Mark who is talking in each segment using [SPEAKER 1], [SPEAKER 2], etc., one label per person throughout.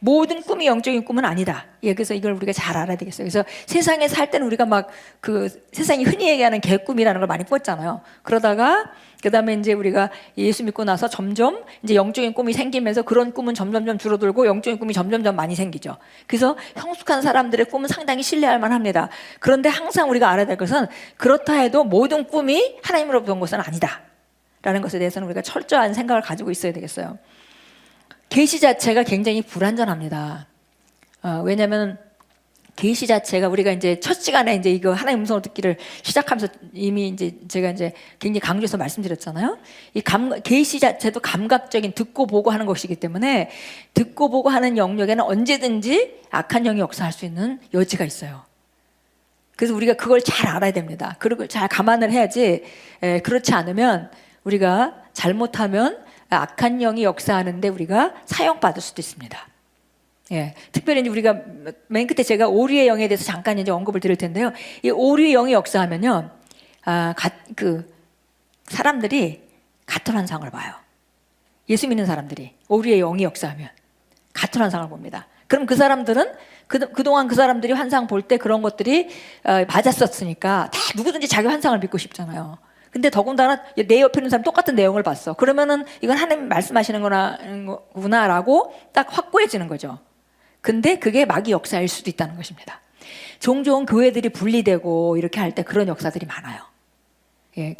[SPEAKER 1] 모든 꿈이 영적인 꿈은 아니다. 예, 그래서 이걸 우리가 잘 알아야 되겠어요. 그래서 세상에 살 때는 우리가 막 그 세상이 흔히 얘기하는 개꿈이라는 걸 많이 꿨잖아요. 그러다가 그다음에 이제 우리가 예수 믿고 나서 점점 이제 영적인 꿈이 생기면서 그런 꿈은 점점점 줄어들고 영적인 꿈이 점점점 많이 생기죠. 그래서 성숙한 사람들의 꿈은 상당히 신뢰할 만합니다. 그런데 항상 우리가 알아야 될 것은 그렇다 해도 모든 꿈이 하나님으로부터 온 것은 아니다 라는 것에 대해서는 우리가 철저한 생각을 가지고 있어야 되겠어요. 계시 자체가 굉장히 불완전합니다. 왜냐하면 계시 자체가 우리가 이제 첫 시간에 이제 이거 하나님 음성을 듣기를 시작하면서 이미 이제 제가 이제 굉장히 강조해서 말씀드렸잖아요. 이 계시 자체도 감각적인 듣고 보고 하는 것이기 때문에 듣고 보고 하는 영역에는 언제든지 악한 영이 역사할 수 있는 여지가 있어요. 그래서 우리가 그걸 잘 알아야 됩니다. 그리고 잘 감안을 해야지. 그렇지 않으면 우리가 잘못하면 악한 영이 역사하는데 우리가 사용받을 수도 있습니다. 예, 특별히 이제 우리가 맨 끝에 제가 오류의 영에 대해서 잠깐 이제 언급을 드릴 텐데요. 이 오류의 영이 역사하면요, 사람들이 같은 환상을 봐요. 예수 믿는 사람들이 오류의 영이 역사하면 같은 환상을 봅니다. 그럼 그 사람들은 그동안 그 사람들이 환상 볼 때 그런 것들이 맞았었으니까 다 누구든지 자기 환상을 믿고 싶잖아요. 근데 더군다나 내 옆에 있는 사람 똑같은 내용을 봤어. 그러면은 이건 하나님 말씀하시는 거구나라고 딱 확고해지는 거죠. 근데 그게 마귀 역사일 수도 있다는 것입니다. 종종 교회들이 분리되고 이렇게 할 때 그런 역사들이 많아요. 예,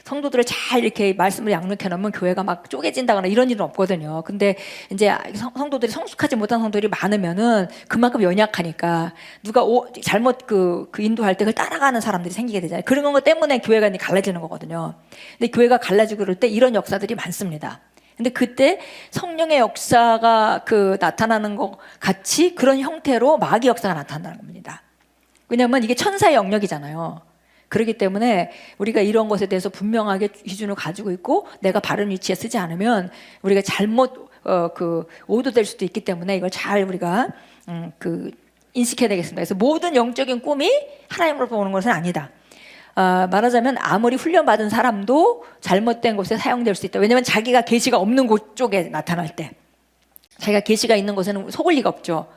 [SPEAKER 1] 성도들을 잘 이렇게 말씀을 양육해 놓으면 교회가 막 쪼개진다거나 이런 일은 없거든요. 근데 이제 성도들이 성숙하지 못한 성도들이 많으면은 그만큼 연약하니까 누가 잘못 그 인도할 때 그걸 따라가는 사람들이 생기게 되잖아요. 그런 것 때문에 교회가 이제 갈라지는 거거든요. 근데 교회가 갈라지고 그럴 때 이런 역사들이 많습니다. 근데 그때 성령의 역사가 나타나는 것 같이 그런 형태로 마귀 역사가 나타난다는 겁니다. 왜냐하면 이게 천사의 영역이잖아요. 그렇기 때문에 우리가 이런 것에 대해서 분명하게 기준을 가지고 있고 내가 바른 위치에 쓰지 않으면 우리가 잘못 오도될 수도 있기 때문에 이걸 잘 우리가 인식해야 되겠습니다. 그래서 모든 영적인 꿈이 하나님으로부터 오는 것은 아니다. 말하자면 아무리 훈련받은 사람도 잘못된 곳에 사용될 수 있다. 왜냐하면 자기가 계시가 없는 곳 쪽에 나타날 때 자기가 계시가 있는 곳에는 속을 리가 없죠.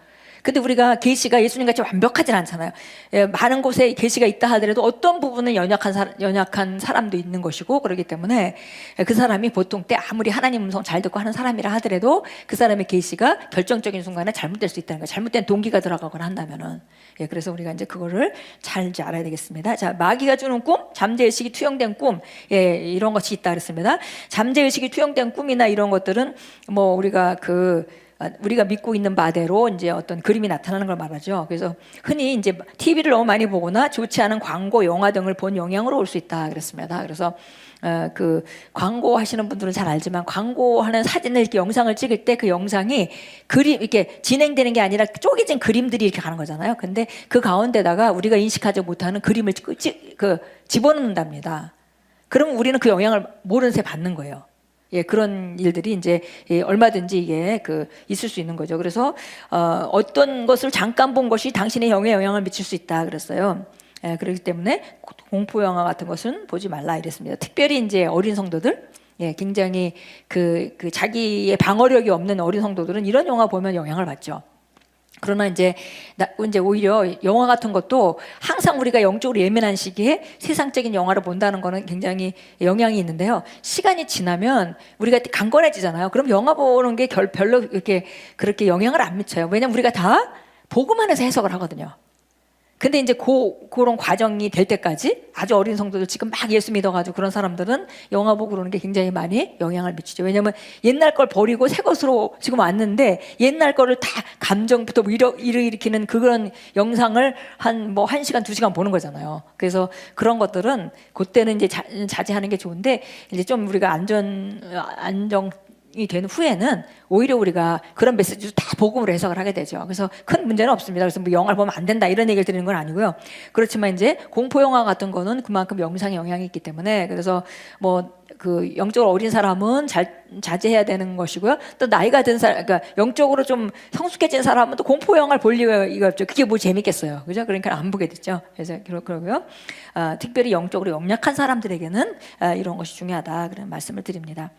[SPEAKER 1] 근데 우리가 계시가 예수님같이 완벽하진 않잖아요. 예, 많은 곳에 계시가 있다 하더라도 어떤 부분은 연약한 사람도 있는 것이고 그렇기 때문에 그 사람이 보통 때 아무리 하나님 음성 잘 듣고 하는 사람이라 하더라도 그 사람의 계시가 결정적인 순간에 잘못될 수 있다는 거예요. 잘못된 동기가 들어가거나 한다면은. 예, 그래서 우리가 이제 그거를 잘 이제 알아야 되겠습니다. 자, 마귀가 주는 꿈, 잠재의식이 투영된 꿈, 예, 이런 것이 있다 그랬습니다. 잠재의식이 투영된 꿈이나 이런 것들은 뭐 우리가 믿고 있는 바대로 이제 어떤 그림이 나타나는 걸 말하죠. 그래서 흔히 이제 TV를 너무 많이 보거나 좋지 않은 광고, 영화 등을 본 영향으로 올 수 있다 그랬습니다. 그래서 광고 하시는 분들은 잘 알지만 광고하는 사진을 이렇게 영상을 찍을 때 그 영상이 이렇게 진행되는 게 아니라 쪼개진 그림들이 이렇게 가는 거잖아요. 근데 그 가운데다가 우리가 인식하지 못하는 그림을 집어넣는답니다. 그러면 우리는 그 영향을 모르는 새 받는 거예요. 예, 그런 일들이 이제 얼마든지 이게 있을 수 있는 거죠. 그래서 어떤 것을 잠깐 본 것이 당신의 영에 영향을 미칠 수 있다 그랬어요. 예, 그렇기 때문에 공포 영화 같은 것은 보지 말라 이랬습니다. 특별히 이제 어린 성도들, 예, 굉장히 자기의 방어력이 없는 어린 성도들은 이런 영화 보면 영향을 받죠. 그러나 이제 오히려 영화 같은 것도 항상 우리가 영적으로 예민한 시기에 세상적인 영화를 본다는 거는 굉장히 영향이 있는데요. 시간이 지나면 우리가 강건해지잖아요. 그럼 영화 보는 게 별로 그렇게 영향을 안 미쳐요. 왜냐면 우리가 다 보고만 해서 해석을 하거든요. 근데 이제 그런 과정이 될 때까지 아주 어린 성도들 지금 막 예수 믿어가지고 그런 사람들은 영화 보고 그러는 게 굉장히 많이 영향을 미치죠. 왜냐하면 옛날 걸 버리고 새 것으로 지금 왔는데 옛날 거를 다 감정부터 일으키는 그런 영상을 한 1시간, 2시간 보는 거잖아요. 그래서 그런 것들은 그때는 이제 자제하는 게 좋은데 이제 좀 우리가 안정이 된 후에는 오히려 우리가 그런 메시지도 다 복음으로 해석을 하게 되죠. 그래서 큰 문제는 없습니다. 그래서 뭐 영화를 보면 안 된다 이런 얘기를 드리는 건 아니고요. 그렇지만 이제 공포 영화 같은 거는 그만큼 영상에 영향이 있기 때문에 그래서 영적으로 어린 사람은 자제해야 되는 것이고요. 또 나이가 든 사람, 그러니까 영적으로 좀 성숙해진 사람은 또 공포 영화를 볼 이유가 없죠. 그게 뭐 재밌겠어요, 그죠? 그러니까 안 보게 됐죠. 그래서 그러고요. 특별히 영적으로 연약한 사람들에게는 이런 것이 중요하다 그런 말씀을 드립니다.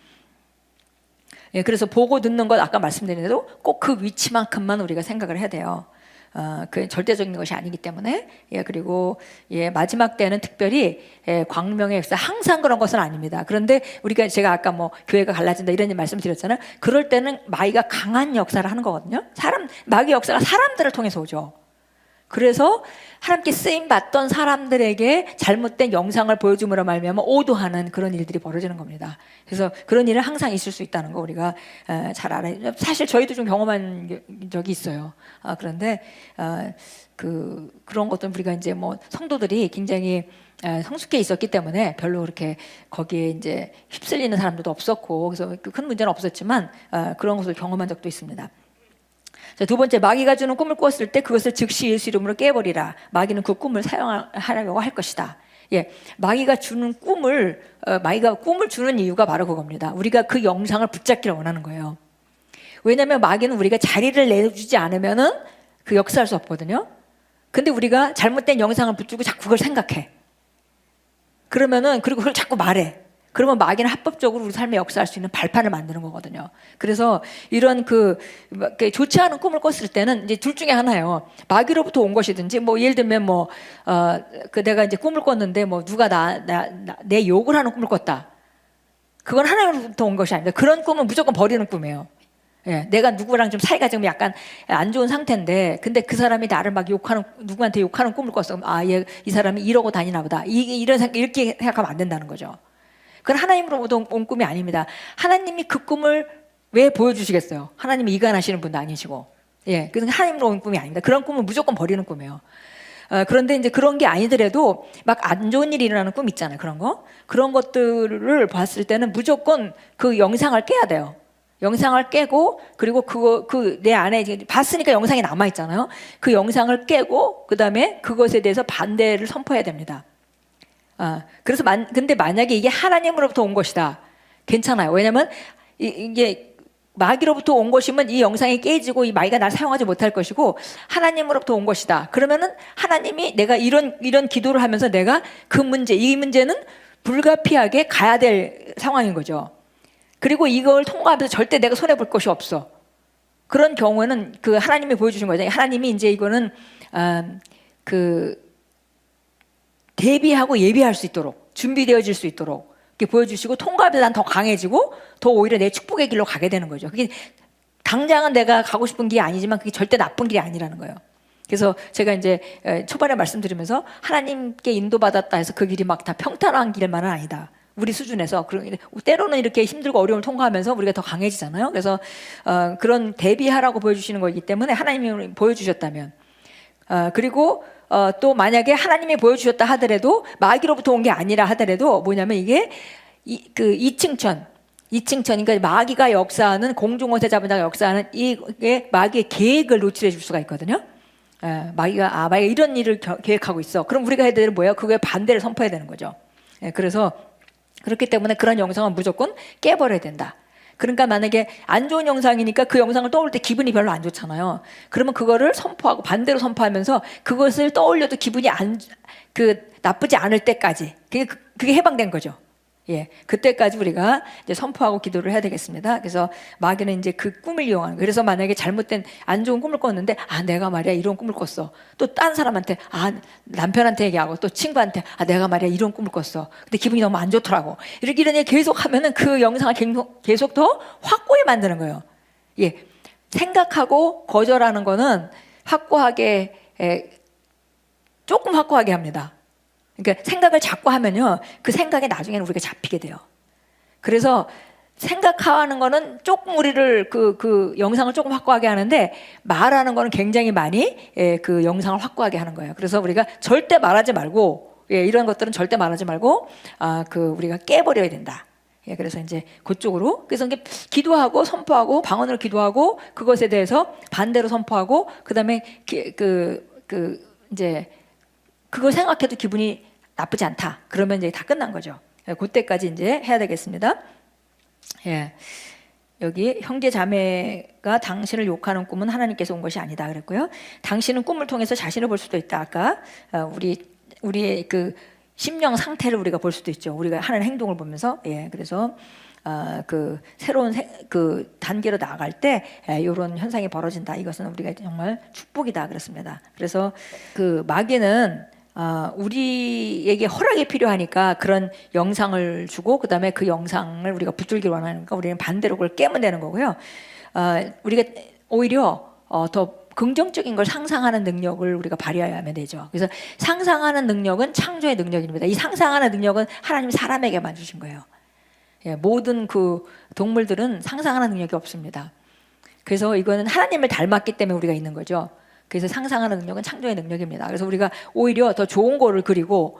[SPEAKER 1] 예, 그래서 보고 듣는 것 아까 말씀드린 대로 꼭 그 위치만큼만 우리가 생각을 해야 돼요. 그 절대적인 것이 아니기 때문에. 예, 그리고 예, 마지막 때는 특별히 예, 광명의 역사 항상 그런 것은 아닙니다. 그런데 우리가 제가 아까 뭐 교회가 갈라진다 이런 말씀드렸잖아요. 그럴 때는 마귀가 강한 역사를 하는 거거든요. 마귀 역사가 사람들을 통해서 오죠. 그래서 하나님께 쓰임 받던 사람들에게 잘못된 영상을 보여줌으로 말미암아 오도하는 그런 일들이 벌어지는 겁니다. 그래서 그런 일은 항상 있을 수 있다는 거 우리가 잘 알아요. 사실 저희도 좀 경험한 적이 있어요. 그런데 그런 것들은 우리가 이제 뭐 성도들이 굉장히 성숙해 있었기 때문에 별로 그렇게 거기에 이제 휩쓸리는 사람들도 없었고, 그래서 큰 문제는 없었지만 그런 것을 경험한 적도 있습니다. 자, 두 번째, 마귀가 주는 꿈을 꿨을 때 그것을 즉시 예수 이름으로 깨버리라. 마귀는 그 꿈을 사용하려고 할 것이다. 예, 마귀가 주는 마귀가 꿈을 주는 이유가 바로 그겁니다. 우리가 그 영상을 붙잡기를 원하는 거예요. 왜냐하면 마귀는 우리가 자리를 내주지 않으면은 그 역사할 수 없거든요. 근데 우리가 잘못된 영상을 붙들고 자꾸 그걸 생각해. 그러면은, 그리고 그걸 자꾸 말해. 그러면 마귀는 합법적으로 우리 삶에 역사할 수 있는 발판을 만드는 거거든요. 그래서 이런 좋지 않은 꿈을 꿨을 때는 이제 둘 중에 하나예요. 마귀로부터 온 것이든지, 뭐 예를 들면 내가 이제 꿈을 꿨는데 누가 내 욕을 하는 꿈을 꿨다. 그건 하나님으로부터 온 것이 아닙니다. 그런 꿈은 무조건 버리는 꿈이에요. 예, 내가 누구랑 좀 사이가 지금 약간 안 좋은 상태인데, 근데 그 사람이 나를 막 누구한테 욕하는 꿈을 꿨어. 이 사람이 이러고 다니나 보다. 이렇게 생각하면 안 된다는 거죠. 그건 하나님으로부터 온 꿈이 아닙니다. 하나님이 그 꿈을 왜 보여주시겠어요? 하나님이 이간하시는 분도 아니시고. 예, 그래서 하나님으로 온 꿈이 아닙니다. 그런 꿈은 무조건 버리는 꿈이에요. 그런데 이제 그런 게 아니더라도 막 안 좋은 일이 일어나는 꿈 있잖아요. 그런 것들을 봤을 때는 무조건 그 영상을 깨야 돼요. 영상을 깨고, 그리고 내 안에 봤으니까 영상이 남아있잖아요. 그 영상을 깨고, 그 다음에 그것에 대해서 반대를 선포해야 됩니다. 근데 만약에 이게 하나님으로부터 온 것이다. 괜찮아요. 왜냐면 이게 마귀로부터 온 것이면 이 영상이 깨지고 이 마귀가 날 사용하지 못할 것이고, 하나님으로부터 온 것이다. 그러면은 하나님이 내가 이런 기도를 하면서 내가 이 문제는 불가피하게 가야 될 상황인 거죠. 그리고 이걸 통과하면서 절대 내가 손해볼 것이 없어. 그런 경우에는 하나님이 보여주신 거죠. 하나님이 이제 이거는 대비하고 예비할 수 있도록, 준비되어질 수 있도록 이렇게 보여주시고, 통과하면서 난 더 강해지고 더 오히려 내 축복의 길로 가게 되는 거죠. 그게 당장은 내가 가고 싶은 길이 아니지만 그게 절대 나쁜 길이 아니라는 거예요. 그래서 제가 이제 초반에 말씀드리면서 하나님께 인도받았다 해서 그 길이 막 다 평탄한 길만은 아니다. 우리 수준에서 때로는 이렇게 힘들고 어려움을 통과하면서 우리가 더 강해지잖아요. 그래서 그런 대비하라고 보여주시는 거기 때문에 하나님이 보여주셨다면, 그리고 또 만약에 하나님이 보여주셨다 하더라도 마귀로부터 온 게 아니라 하더라도 뭐냐면 이게 이층천, 그러니까 마귀가 역사하는, 공중원세 잡은 자가 역사하는 이게 마귀의 계획을 노출해 줄 수가 있거든요. 마귀가 이런 일을 계획하고 있어. 그럼 우리가 해야 되는 뭐예요? 그거에 반대를 선포해야 되는 거죠. 그래서 그렇기 때문에 그런 영상은 무조건 깨버려야 된다. 그러니까 만약에 안 좋은 영상이니까 그 영상을 떠올 때 기분이 별로 안 좋잖아요. 그러면 그거를 선포하고 반대로 선포하면서 그것을 떠올려도 기분이 나쁘지 않을 때까지, 그게 해방된 거죠. 예, 그때까지 우리가 이제 선포하고 기도를 해야 되겠습니다. 그래서 마귀는 이제 그 꿈을 이용하는 거예요. 그래서 만약에 잘못된 안 좋은 꿈을 꿨는데, 내가 말이야 이런 꿈을 꿨어. 또 딴 사람한테, 남편한테 얘기하고, 또 친구한테, 내가 말이야 이런 꿈을 꿨어. 근데 기분이 너무 안 좋더라고. 이런 얘기 계속 하면은 그 영상을 계속 더 확고히 만드는 거예요. 예, 생각하고 거절하는 거는 조금 확고하게 합니다. 그러니까 생각을 자꾸 하면요, 그 생각에 나중에는 우리가 잡히게 돼요. 그래서 생각하는 거는 조금 우리를 그 영상을 조금 확고하게 하는데, 말하는 거는 굉장히 많이 그 영상을 확고하게 하는 거예요. 그래서 우리가 절대 말하지 말고, 이런 것들은 절대 말하지 말고 우리가 깨버려야 된다. 그래서 이제 그쪽으로, 그래서 이게 기도하고 선포하고 방언으로 기도하고 그것에 대해서 반대로 선포하고, 그다음에 이제 그걸 생각해도 기분이 나쁘지 않다. 그러면 이제 다 끝난 거죠. 그때까지 이제 해야 되겠습니다. 예. 여기 형제 자매가 당신을 욕하는 꿈은 하나님께서 온 것이 아니다 그랬고요. 당신은 꿈을 통해서 자신을 볼 수도 있다. 아까 우리의 그 심령 상태를 우리가 볼 수도 있죠. 우리가 하는 행동을 보면서. 예. 그래서 그 새로운 그 단계로 나아갈 때 이런 현상이 벌어진다. 이것은 우리가 정말 축복이다 그랬습니다. 그래서 그 마귀는 우리에게 허락이 필요하니까 그런 영상을 주고 그다음에 그 영상을 우리가 붙들기를 원하니까 우리는 반대로 그걸 깨면 되는 거고요. 우리가 오히려 더 긍정적인 걸 상상하는 능력을 우리가 발휘해야만 되죠. 그래서 상상하는 능력은 창조의 능력입니다. 이 상상하는 능력은 하나님이 사람에게만 주신 거예요. 예, 모든 그 동물들은 상상하는 능력이 없습니다. 그래서 이거는 하나님을 닮았기 때문에 우리가 있는 거죠. 그래서 상상하는 능력은 창조의 능력입니다. 그래서 우리가 오히려 더 좋은 거를 그리고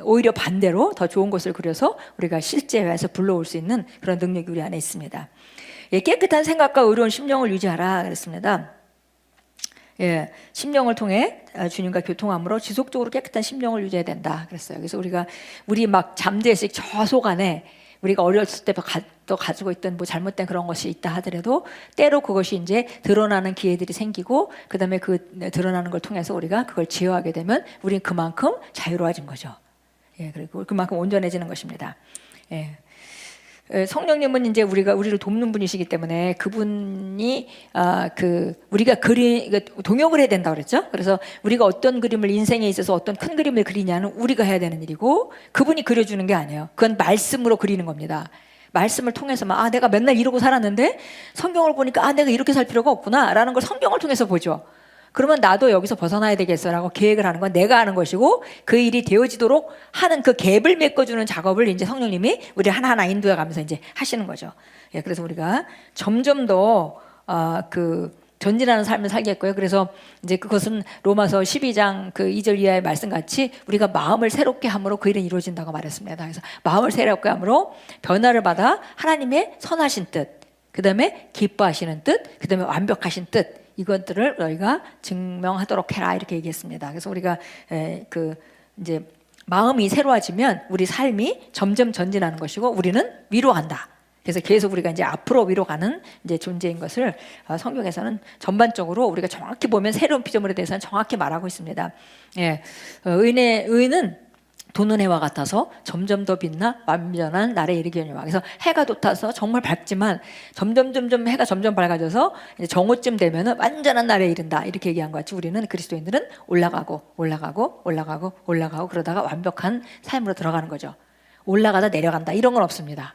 [SPEAKER 1] 오히려 반대로 더 좋은 것을 그려서 우리가 실제에서 불러올 수 있는 그런 능력이 우리 안에 있습니다. 예, 깨끗한 생각과 의로운 심령을 유지하라 그랬습니다. 예, 심령을 통해 주님과 교통함으로 지속적으로 깨끗한 심령을 유지해야 된다 그랬어요. 그래서 우리 막 잠재의식 저 속 안에 우리가 어렸을 때부터 가지고 있던 뭐 잘못된 그런 것이 있다 하더라도 때로 그것이 이제 드러나는 기회들이 생기고 그다음에 그 드러나는 걸 통해서 우리가 그걸 제어하게 되면 우리는 그만큼 자유로워진 거죠. 예, 그리고 그만큼 온전해지는 것입니다. 예. 성령님은 이제 우리를 돕는 분이시기 때문에 그분이 우리가 동역을 해야 된다 그랬죠. 그래서 우리가 어떤 그림을 인생에 있어서 어떤 큰 그림을 그리냐는 우리가 해야 되는 일이고 그분이 그려주는 게 아니에요. 그건 말씀으로 그리는 겁니다. 말씀을 통해서만 내가 맨날 이러고 살았는데 성경을 보니까 내가 이렇게 살 필요가 없구나라는 걸 성경을 통해서 보죠. 그러면 나도 여기서 벗어나야 되겠어라고 계획을 하는 건 내가 하는 것이고 그 일이 되어지도록 하는 그 갭을 메꿔주는 작업을 이제 성령님이 우리 하나하나 인도해 가면서 이제 하시는 거죠. 예, 그래서 우리가 점점 더 전진하는 삶을 살겠고요. 그래서 이제 그것은 로마서 12장 그 2절 이하의 말씀 같이 우리가 마음을 새롭게 함으로 그 일은 이루어진다고 말했습니다. 그래서 마음을 새롭게 함으로 변화를 받아 하나님의 선하신 뜻, 그 다음에 기뻐하시는 뜻, 그 다음에 완벽하신 뜻 이것들을 너희가 증명하도록 해라 이렇게 얘기했습니다. 그래서 우리가 이제 마음이 새로워지면 우리 삶이 점점 전진하는 것이고 우리는 위로 간다. 그래서 계속 우리가 이제 앞으로 위로 가는 이제 존재인 것을 성경에서는 전반적으로 우리가 정확히 보면 새로운 피조물에 대해서는 정확히 말하고 있습니다. 예, 의는 도는 해와 같아서 점점 더 빛나 완전한 날에 이르기니와. 그래서 해가 돋아서 정말 밝지만 점점 해가 점점 밝아져서 이제 정오쯤 되면은 완전한 날에 이른다 이렇게 얘기한 것 같이 우리는 그리스도인들은 올라가고 그러다가 완벽한 삶으로 들어가는 거죠. 올라가다 내려간다 이런 건 없습니다.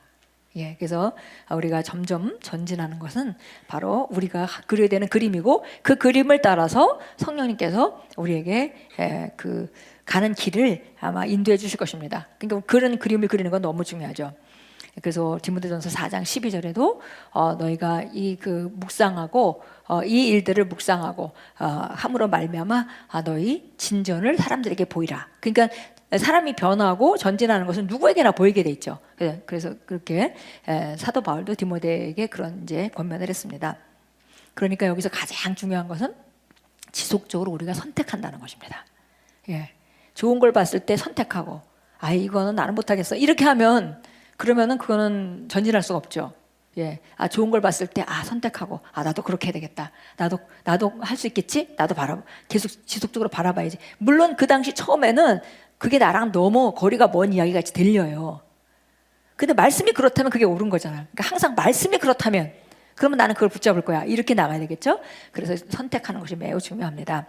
[SPEAKER 1] 예, 그래서 우리가 점점 전진하는 것은 바로 우리가 그려야 되는 그림이고 그 그림을 따라서 성령님께서 우리에게 가는 길을 아마 인도해 주실 것입니다. 그러니까 그런 그림을 그리는 건 너무 중요하죠. 그래서 디모데전서 4장 12절에도 너희가 묵상하고 이 일들을 묵상하고 함으로 말미암아 너희 진전을 사람들에게 보이라. 그러니까 사람이 변하고 전진하는 것은 누구에게나 보이게 돼 있죠. 그래서 그렇게 사도 바울도 디모데에게 그런 이제 권면을 했습니다. 그러니까 여기서 가장 중요한 것은 지속적으로 우리가 선택한다는 것입니다. 예. 좋은 걸 봤을 때 선택하고 이거는 나는 못하겠어 이렇게 하면 그러면은 그거는 전진할 수가 없죠. 예, 좋은 걸 봤을 때 선택하고 나도 그렇게 해야 되겠다. 나도 할 수 있겠지. 나도 계속 지속적으로 바라봐야지. 물론 그 당시 처음에는 그게 나랑 너무 거리가 먼 이야기 같이 들려요. 근데 말씀이 그렇다면 그게 옳은 거잖아요. 그러니까 항상 말씀이 그렇다면 그러면 나는 그걸 붙잡을 거야. 이렇게 나가야 되겠죠. 그래서 선택하는 것이 매우 중요합니다.